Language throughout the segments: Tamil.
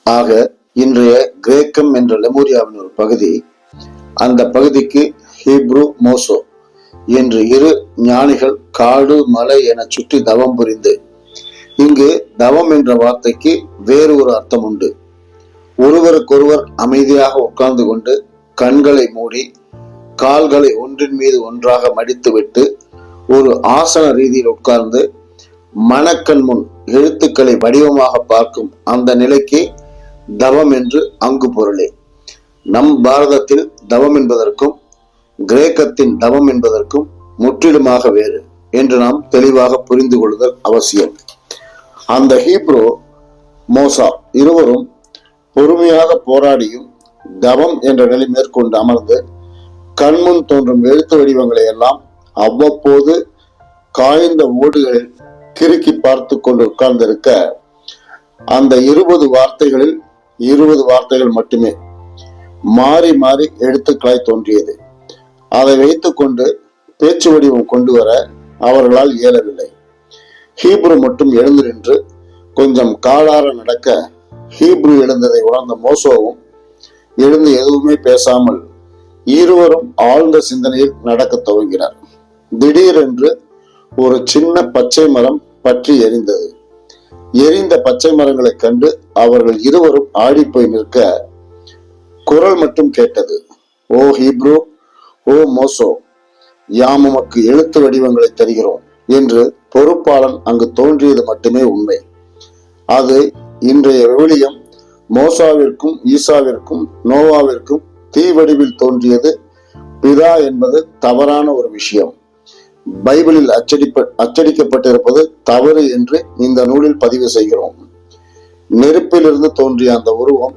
ஆக இன்றைய கிரேக்கம் என்ற லெமூரியாவின் ஒரு பகுதி. அந்த பகுதிக்கு ஹீப்ரு, மோசோ என்று இரு ஞானிகள் காடு மலை என சுற்றி தவம் புரிந்து, இங்கு தவம் என்ற வார்த்தைக்கு வேறு ஒரு அர்த்தம் உண்டு. ஒருவருக்கொருவர் அமைதியாக உட்கார்ந்து கொண்டு கண்களை மூடி கால்களை ஒன்றின் மீது ஒன்றாக மடித்துவிட்டு ஒரு ஆசன ரீதியில் உட்கார்ந்து மனக்கண் முன் எழுத்துக்களை வடிவமாக பார்க்கும் அந்த நிலைக்கு தவம் என்று அங்கு பொருளே. நம் பாரதத்தில் தவம் என்பதற்கும் கிரேக்கத்தின் தவம் என்பதற்கும் முற்றிலுமாக வேறு என்று நாம் தெளிவாக புரிந்து கொள்ளுதல் அவசியம். அந்த ஹீப்ரு, மோசா இருவரும் பொறுமையாக போராடியும் தவம் என்ற நிலை மேற்கொண்டு அமர்ந்து கண்முன் தோன்றும் எழுத்து வடிவங்களை எல்லாம் அவ்வப்போது காய்ந்த ஓடுகளில் கிறுக்கி பார்த்து கொண்டு உட்கார்ந்திருக்க, அந்த 20 வார்த்தைகளில் 20 வார்த்தைகள் மட்டுமே மாறி மாறி எழுத்துக்களாய் தோன்றியது. அதை வைத்துக் கொண்டு பேச்சு வடிவம் கொண்டு வர அவர்களால் இயலவில்லை. ஹீப்ரு மட்டும் எழுந்து நின்று கொஞ்சம் காலார நடக்க, ஹீப்ரு எழுந்ததை உணர்ந்த மோசோவும் எழுந்து எதுவுமே பேசாமல் இருவரும் ஆழ்ந்த சிந்தனையில் நடக்க துவங்கினார். திடீரென்று ஒரு சின்ன பச்சை மரம் பற்றி எரிந்தது. எரிந்த பச்சை மரங்களை கண்டு அவர்கள் இருவரும் ஆடிப்போய் நிற்க, குரல் மட்டும் கேட்டது. ஓ ஹீப்ரு, ஓ மோசோ, யாம் உமக்கு எழுத்து வடிவங்களை தருகிறோம் என்று பொறுப்பாளன் அங்கு தோன்றியது மட்டுமே உண்மை. அது இன்றைய விவிலியம் மோசாவிற்கும் ஈசாவிற்கும் நோவாவிற்கும் தீ வடிவில் தோன்றியது பிதா என்பது தவறான ஒரு விஷயம். பைபிளில் அச்சடிக்கப்பட்டிருப்பது தவறு என்று இந்த நூலில் பதிவு செய்கிறோம். நெருப்பிலிருந்து தோன்றிய அந்த உருவம்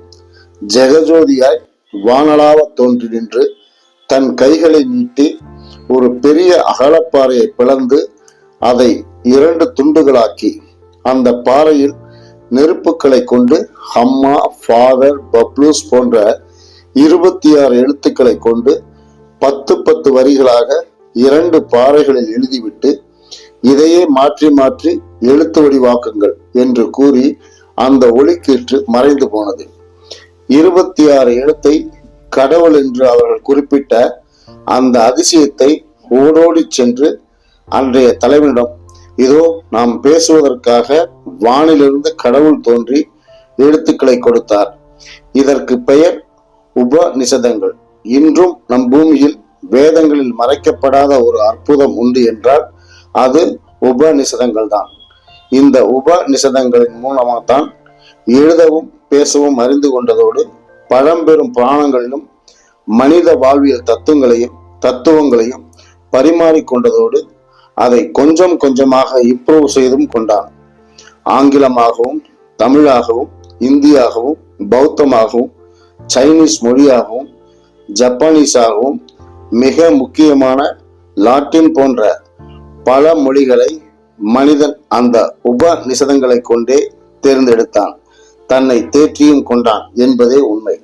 ஜெகஜோதியாய் வானளாவ தோன்றி நின்று தன் கைகளை நீட்டி ஒரு பெரிய அகலப்பாறையை பிளந்து அதை 2 துண்டுகளாக்கி அந்த பாறையில் நெருப்புகளை கொண்டு ஹம்மா, ஃபாதர், பப்ளூஸ் போன்ற 26 எழுத்துக்களை கொண்டு 10 வரிகளாக 2 பாறைகளில் எழுதிவிட்டு, இதையே மாற்றி மாற்றி எழுத்து வடிவாக்குங்கள் என்று கூறி அந்த ஒளிக்கீற்று மறைந்து போனது. 26 எழுத்தை கடவுள் என்று அவர்கள் குறிப்பிட்ட அந்த அதிசயத்தை ஓடோடி சென்று அன்றைய தலைவனிடம், இதோ நாம் பேசுவதற்காக வானிலிருந்து கடவுள் தோன்றி எழுத்துக்களை கொடுத்தார். இதற்கு பெயர் உபநிஷதங்கள். இன்றும் நம் பூமியில் வேதங்களில் மறைக்கப்படாத ஒரு அற்புதம் உண்டு என்றால் அது உபநிஷதங்கள் தான். இந்த உபநிஷதங்களின் மூலமாகத்தான் எழுதவும் பேசவும் அறிந்து கொண்டதோடு பழம்பெரும் புராணங்களிலும் மனித வாழ்வியல் தத்துவங்களையும் பரிமாறிக்கொண்டதோடு அதை கொஞ்சம் கொஞ்சமாக இம்ப்ரூவ் செய்தும் கொண்டான். ஆங்கிலமாகவும் தமிழாகவும் இந்தியாகவும் பௌத்தமாகவும் சைனீஸ் மொழியாகவும் ஜப்பானீஸாகவும் மிக முக்கியமான லாட்டின் போன்ற பல மொழிகளை மனிதன் அந்த உபநிஷதங்களை கொண்டே தேர்ந்தெடுத்தான், தன்னை தேற்றியும் கொண்டான் என்பதே உண்மை.